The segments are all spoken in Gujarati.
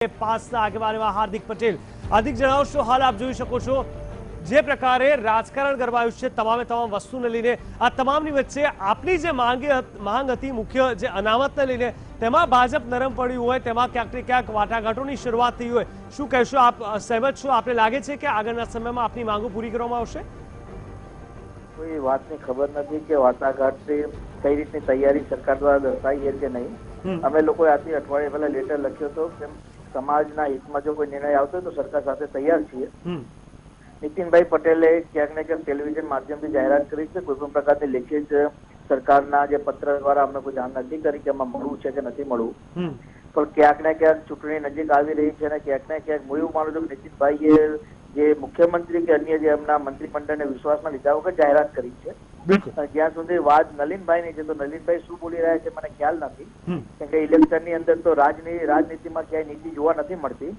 પાસના આગેવાન એવા હાર્દિક પટેલ. હાર્દિક, જણાવશો, હાલ આપ જોઈ શકો છો જે પ્રકારે રાજકારણ ગરમાયું છે તમામે તમામ વસ્તુને લઈને, આ તમામની વચ્ચે આપની જે માંગ હતી મુખ્ય જે અનામતને લઈને, તેમાં ભાજપ નરમ પડ્યું હોય, તેમાં ક્યાંક ને ક્યાંક વાટાઘાટોની શરૂઆત થઈ હોય. શું કહેશો, આપ સહેમત છો? આપને લાગે છે કે આગળના સમયમાં આપની માંગો પૂરી કરવામાં આવશે? કોઈ વાતની ખબર નથી કે વાટાઘાટ કઈ રીતની તૈયારી સરકાર દ્વારા દર્શાવી છે કે નહીં. અમે લોકોએ આજથી અઠવાડિયા પહેલા લેટર લખ્યો હતો કે સમાજના હિતમાં જો કોઈ નિર્ણય આવતો હોય તો સરકાર સાથે તૈયાર છીએ. નીતિનભાઈ પટેલે ક્યાંક ને ક્યાંક ટેલિવિઝન માધ્યમથી જાહેરાત કરી છે. કોઈ પણ પ્રકારની લેખિત સરકારના જે પત્ર દ્વારા અમને કોઈ જાણ નથી કરી કે આમાં મળવું છે કે નથી મળવું. પણ ક્યાંક ને ક્યાંક ચૂંટણી નજીક આવી રહી છે અને ક્યાંક ને ક્યાંક હું એવું માનું છું કે નીતિનભાઈએ જે મુખ્યમંત્રી કે અન્ય જે એમના મંત્રીમંડળને વિશ્વાસમાં લીધા વગર જાહેરાત કરી છે. જ્યાં સુધી વાત નલિનભાઈ ની છે તો નલિનભાઈ શું બોલી રહ્યા છે મને ખ્યાલ નથી, કેમ કે ઇલેક્શન ની અંદર તો રાજનીતિમાં ક્યાંય નીતિ જોવા નથી મળતી.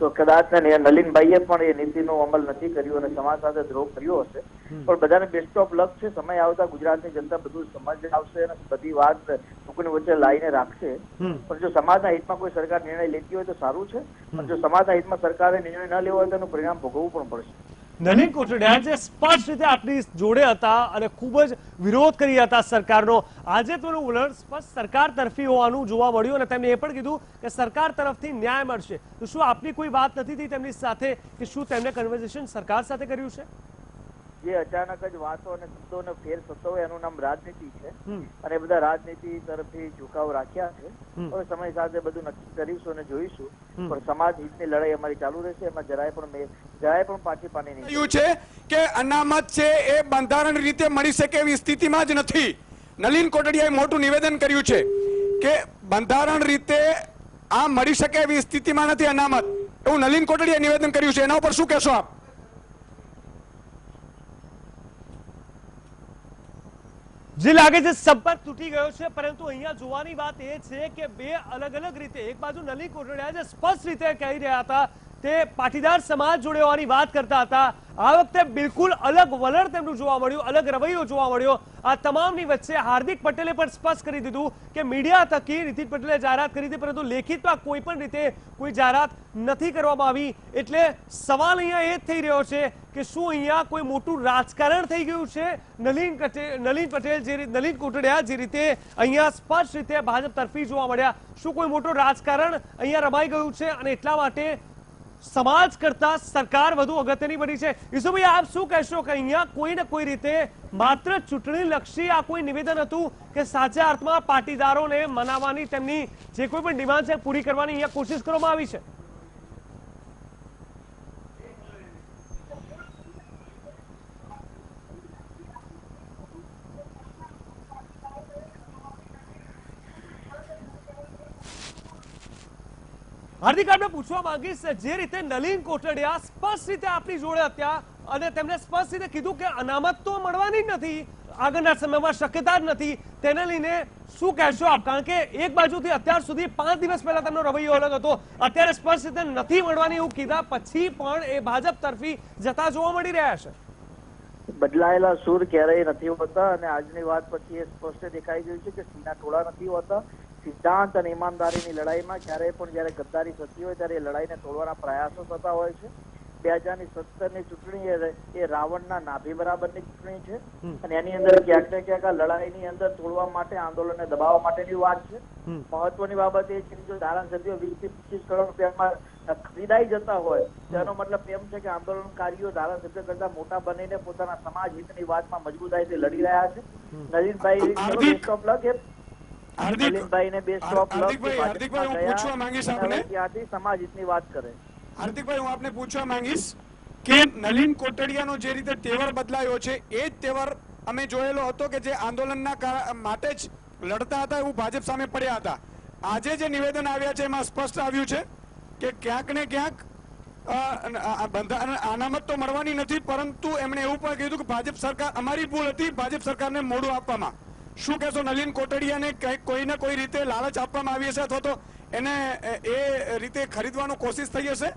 તો કદાચ નલિનભાઈએ પણ એ નીતિનો અમલ નથી કર્યો અને સમાજ સાથે દ્રોહ કર્યો હશે. પણ બધાને બેસ્ટ ઓફ લક છે. સમય આવતા ગુજરાતની જનતા બધું સમજ આવશે અને બધી વાત લોકોની વચ્ચે લાવીને રાખશે. પણ જો સમાજના હિતમાં કોઈ સરકાર નિર્ણય લેતી હોય તો સારું છે, પણ જો સમાજના હિતમાં સરકારે નિર્ણય ન લેવો હોય તો એનું પરિણામ ભોગવવું પણ પડશે. નલિન કોટડિયા જે સ્પષ્ટ રીતે આપની જોડે હતા અને ખૂબ જ વિરોધ કરી હતા સરકારનો, આજે તેનું વલણ સ્પષ્ટ સરકાર તરફી હોવાનું જોવા મળ્યું અને તેમણે એ પણ કીધું કે સરકાર તરફથી ન્યાય મળશે. તો શું આપની કોઈ વાત નથી થઈ તેમની સાથે કે શું તેમણે કન્વર્ઝેશન સરકાર સાથે કર્યું છે? જે અચાનક જ વાતો અને શબ્દોને ફેર થતો હોય એનું નામ રાજનીતિ છે અને બધા રાજનીતિ તરફથી ઝુકાવ રાખ્યા છે. હવે સમય સાથે બધું નક્કી કરીશું અને જોઈશું, પણ સમાજ હિતની લડાઈ અમારી ચાલુ રહેશે. એમાં જરાય પણ પાછી પાની નહીં છે કે અનામત છે એ બંધારણ રીતે મળી શકે એવી સ્થિતિમાં જ નથી. નલિન કોટડિયાએ મોટું નિવેદન કર્યું છે કે બંધારણ રીતે આ મળી શકે એવી સ્થિતિમાં નથી અનામત, એવું નલિન કોટડિયાએ નિવેદન કર્યું છે. એના ઉપર શું કહેશો આપ? જે લાગે છે સંપર્ક તૂટી ગયો છે, પરંતુ અહીંયા જોવાની વાત એ છે કે બે અલગ અલગ રીતે, એક બાજુ નલિન કોટડિયા જે સ્પષ્ટ રીતે કહી રહ્યા હતા તે પાટીદાર સમાજ જોડે હોવાની વાત કરતા હતા. આ વખતે બિલકુલ અલગ વલણ તેમનું જોવા મળ્યું, અલગ રવૈયો જોવા મળ્યો. આ તમામની વચ્ચે હાર્દિક પટેલે પણ સ્પષ્ટ કરી દીધું કે મીડિયા થકી નીતિન પટેલે જાહેરાત કરી હતી, પરંતુ લેખિતમાં કોઈ પણ રીતે કોઈ જાહેરાત નથી કરવામાં આવી. એટલે સવાલ અહીંયા એ જ થઈ રહ્યો છે કે શું અહીંયા કોઈ મોટું રાજકારણ થઈ ગયું છે? નલિન કોટડિયા જે રીતે અહીંયા સ્પષ્ટ રીતે ભાજપ તરફી જોવા મળ્યા, શું કોઈ મોટું રાજકારણ અહીંયા રમાઈ ગયું છે અને એટલા માટે સમાજ કરતા સરકાર વધુ અગત્યની બની છે? ઈસુભાઈ, આપ શું કહેશો કે અહીંયા કોઈ ને કોઈ રીતે માત્ર ચૂંટણી લક્ષી આ કોઈ નિવેદન હતું કે સાચા અર્થમાં પાટીદારોને મનાવવાની તેમની જે કોઈ પણ ડિમાન્ડ છે પૂરી કરવાની અહીંયા કોશિશ કરવામાં આવી છે? હાર્દિક, આપણે પૂછવા માંગીશ, જે રીતે નલિન કોટડિયા સ્પષ્ટ રીતે આપની જોડે હતા અને તેમણે સ્પષ્ટ રીતે કીધું કે અનામત તો મળવાની જ નથી, આગળના સમયમાં શક્યતા જ નથી, તેને લઈને શું કહેશો આપ? કારણ કે એક બાજુથી અત્યાર સુધી 5 દિવસ પહેલા તેમનો રવૈયો અલગ હતો, અત્યારે સ્પષ્ટ રીતે નથી મળવાની એવું કીધા પછી પણ એ ભાજપ તરફી જતા જોવા મળી રહ્યા છે. બદલાયેલા સૂર ક્યારેય નથી હોતા અને આજની વાત પછી એ સ્પષ્ટ દેખાઈ ગયું છે કે સીના ટોળા નથી હોતા. સિદ્ધાંત અને ઈમાનદારીની લડાઈમાં ક્યારેય પણ જયારે ગદ્દારી થતી હોય ત્યારે એ લડાઈને તોડવાના પ્રયાસો થતા હોય છે. 2017ની ચૂંટણી એ રાવણના નાભી બરાબરની ચૂંટણી છે અને એની અંદર ક્યાંક ને ક્યાંક આ લડાઈની અંદર તોડવા માટે, આંદોલનને દબાવવા માટેની વાત છે. મહત્વની બાબત એ છે કે જો ધારાસભ્યો 20 થી 25 કરોડ રૂપિયામાં ખરીદાઈ જતા હોય તેનો મતલબ એમ છે કે આંદોલનકારીઓ ધારાસભ્ય કરતા મોટા બનીને પોતાના સમાજ હિતની વાતમાં મજબૂતાઈથી લડી રહ્યા છે. નલિનભાઈ નલિનભાઈને બેસ્ટ ઓફ લક સમાજ હિતની વાત કરે. હાર્દિકભાઈ, હું આપને પૂછવા માંગીશ કે નલિન કોટડિયાનો જે રીતે તેવર બદલાયો છે એ જ તેવર અમે જોયેલો હતો કે જે આંદોલનના માટે જ લડતા હતા એવું ભાજપ સામે પડ્યા હતા. આજે જે નિવેદન આવ્યા છે એમાં સ્પષ્ટ આવ્યું છે કે ક્યાંક ને ક્યાંક અનામત તો મળવાની નથી, પરંતુ એમણે એવું પણ કીધું કે ભાજપ સરકાર, અમારી ભૂલ હતી ભાજપ સરકારને મોડું આપવામાં. શું કહેશો, નલિન કોટડિયાને કોઈને કોઈ રીતે લાલચ આપવામાં આવી હશે અથવા તો એને એ રીતે ખરીદવાનો કોશિશ થઈ હશે?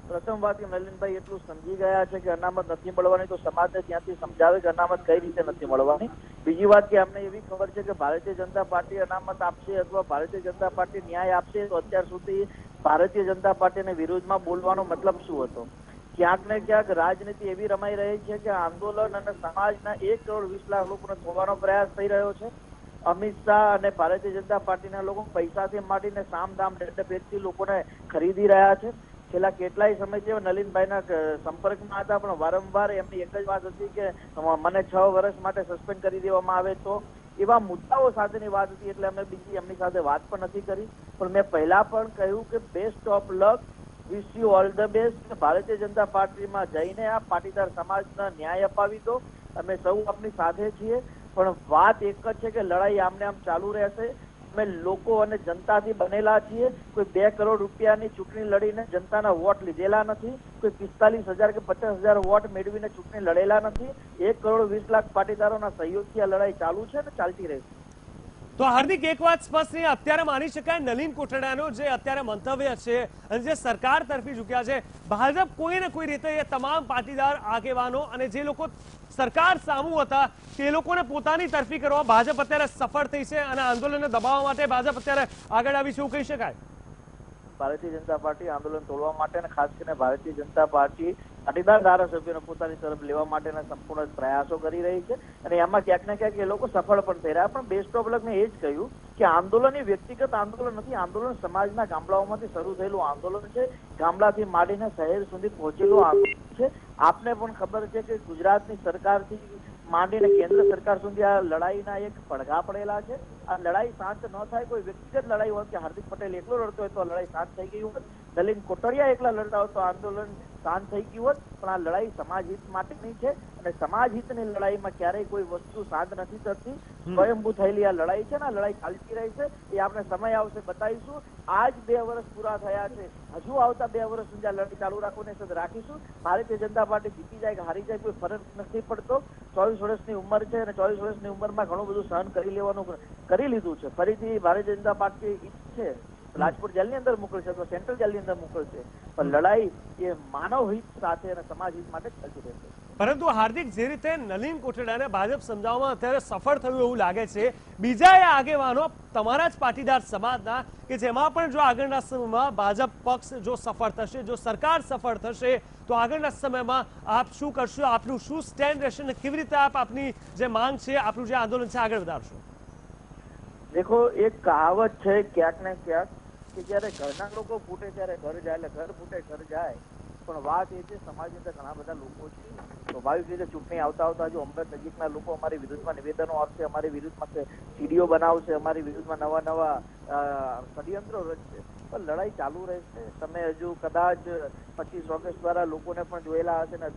પ્રથમ વાત કે નલિનભાઈ એટલું સમજી ગયા છે કે અનામત નથી મળવાની તો સમાજને ત્યાંથી સમજાવે કે અનામત કઈ રીતે નથી મળવાની. બીજી વાત કે અમને એવી ખબર છે કે ભારતીય જનતા પાર્ટી અનામત આપશે અથવા ભારતીય જનતા પાર્ટી ન્યાય આપશે તો અત્યાર સુધી ભારતીય જનતા પાર્ટીને વિરોધમાં બોલવાનો મતલબ શું હતો? ક્યાંક ને ક્યાંક રાજનીતિ એવી રમાઈ રહી છે કે આંદોલન અને સમાજના 1 કરોડ 20 લાખ લોકોને થોવાનો પ્રયાસ થઈ રહ્યો છે. અમિત શાહ અને ભારતીય જનતા પાર્ટીના લોકો પૈસાથી માંડીને સામદામ દંડભેદથી લોકોને ખરીદી રહ્યા છે. છેલ્લા કેટલાય સમયથી નલિનભાઈના સંપર્કમાં હતા, પણ વારંવાર એમની એક જ વાત હતી કે મને 6 વર્ષ માટે સસ્પેન્ડ કરી દેવામાં આવે તો. એવા મુદ્દાઓ સાથેની વાત હતી, એટલે અમે બીજી એમની સાથે વાત પણ નથી કરી. પણ મેં પહેલા પણ કહ્યું કે best of luck, wish you all the best. Bharatiya Janata પાર્ટીમાં જઈને આ પાટીદાર સમાજને ન્યાય અપાવી દો. અમે સૌ આપની સાથે છીએ, પણ વાત એક જ છે કે લડાઈ આમને આમ ચાલુ રહેશે. અમે લોકો અને જનતાથી બનેલા છીએ. કોઈ 2 કરોડ રૂપિયાની ચૂંટણી લડીને જનતાના વોટ લીધેલા નથી. કોઈ 45,000 કે 50,000 વોટ મેળવીને ચૂંટણી લડેલા નથી. 1 કરોડ 20 લાખ પાટીદારોના સહયોગથી આ લડાઈ ચાલુ છે અને ચાલતી રહેશે. તો હાર્દિક, એક વાત સ્પષ્ટ છે, અત્યારે માની શકાય નલિન કોટડિયાનો જે અત્યારે મંતવ્ય છે અને જે સરકાર તરફી ઝૂક્યા છે, ભાજપ કોઈ ને કોઈ રીતે એ તમામ પાટીદાર આગેવાનો અને જે લોકો સરકાર સામુ હતા તે લોકોને પોતાની તરફી કરવા ભાજપ અત્યારે સફળ થઈ છે અને આંદોલનને દબાવવા માટે ભાજપ અત્યારે આગળ આવી છે એવું કહી શકાય. ભારતીય જનતા પાર્ટી આંદોલન તોડવા માટે અને ખાસ કરીને ભારતીય જનતા પાર્ટી પાટીદાર ધારાસભ્યોને પોતાની તરફ લેવા માટેના સંપૂર્ણ પ્રયાસો કરી રહી છે અને એમાં ક્યાંક ને ક્યાંક એ લોકો સફળ પણ થઈ રહ્યા. પણ બેસ્ટ ઓફ લક મેં એ જ કહ્યું કે આંદોલન એ વ્યક્તિગત આંદોલન નથી. આંદોલન સમાજના ગામડાઓમાંથી શરૂ થયેલું આંદોલન છે. ગામડાથી માંડીને શહેર સુધી પહોંચેલું આંદોલન છે. આપને પણ ખબર છે કે ગુજરાતની સરકારથી માંડીને કેન્દ્ર સરકાર સુધી આ લડાઈના એક પડઘા પડેલા છે. આ લડાઈ શાંત ન થાય, કોઈ વ્યક્તિગત લડાઈ હોય કે હાર્દિક પટેલ એકલો લડતો હોય તો આ લડાઈ શાંત થઈ ગઈ હોત, નલિન કોટડિયા એકલા લડતા હોય તો આંદોલન શાંત થઈ ગયું હોત. પણ આ લડાઈ સમાજ હિત માટેની છે અને સમાજ હિતની લડાઈમાં ક્યારેય કોઈ વસ્તુ શાંત નથી થતી. સ્વયંભૂ થયેલી આ લડાઈ છે ને આ લડાઈ ચાલતી રહી છે. એ આપણે સમય આવશે બતાવીશું. આજ 2 વર્ષ પૂરા થયા છે, હજુ આવતા 2 વર્ષ સુધી આ લડાઈ ચાલુ રાખીશું. ભારતીય જનતા પાર્ટી જીતી જાય કે હારી જાય કોઈ ફરક નથી પડતો. 24 વર્ષની ઉંમર છે અને 24 વર્ષની ઉંમરમાં ઘણું બધું સહન કરી લેવાનું કરી લીધું છે. ફરીથી ભારતીય જનતા પાર્ટી ઈચ્છે રાજકોટ જેલની અંદર મોકલશે અથવા સેન્ટ્રલ જેલની અંદર મોકલશે, પણ લડાઈ એ માનવ હિત સાથે અને સમાજ હિત માટે ચાલતી રહેશે. પરંતુ હાર્દિક, જે રીતે નલિન કોટડિયાને ભાજપ સમજાવવામાં અત્યારે સફળ થયું એવું લાગે છે, બીજા એ આગેવાનો તમારા જ પાટીદાર સમાજના કે જેમાં પણ જો આગળના સમયમાં ભાજપ પક્ષ જો સફળ થશે, જો સરકાર સફળ થશે, તો આગળના સમયમાં આપ શું કરશો, આપનું શું સ્ટેન્ડ રહેશે અને કેવી રીતે આપ આપની જે માંગ છે, આપનું જે આંદોલન છે આગળ વધારશો? દેખો, એક કહાવત છે ક્યાંક ને ક્યાંક કે જયારે ઘરના લોકો ફૂટે ત્યારે ઘર જાય, એટલે ઘર ફૂટે ઘર જાય. પણ વાત એ છે સમાજની અંદર ઘણા બધા લોકો છે. સ્વાભાવિક રીતે ચૂંટણી આવતા જો અમદાવાદ નજીકના લોકો અમારી વિરુદ્ધમાં નિવેદનો આપશે, અમારી વિરુદ્ધમાં સીડીઓ બનાવશે, અમારી વિરુદ્ધમાં નવા ષડયંત્રો રચશે, પણ લડાઈ ચાલુ રહેશે. તમે હજુ કદાચ 25 ઓગસ્ટ દ્વારા લોકોને પણ જોયેલા હશે અને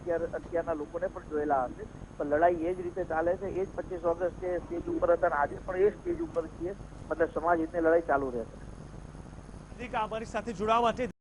અત્યારના લોકોને પણ જોયેલા હશે, પણ લડાઈ એ જ રીતે ચાલે છે. એ જ 25 ઓગસ્ટ સ્ટેજ ઉપર હતા અને આજે પણ એ સ્ટેજ ઉપર છીએ. મતલબ સમાજ હિતની લડાઈ ચાલુ રહેશે. અમારી સાથે જોડાવા માટે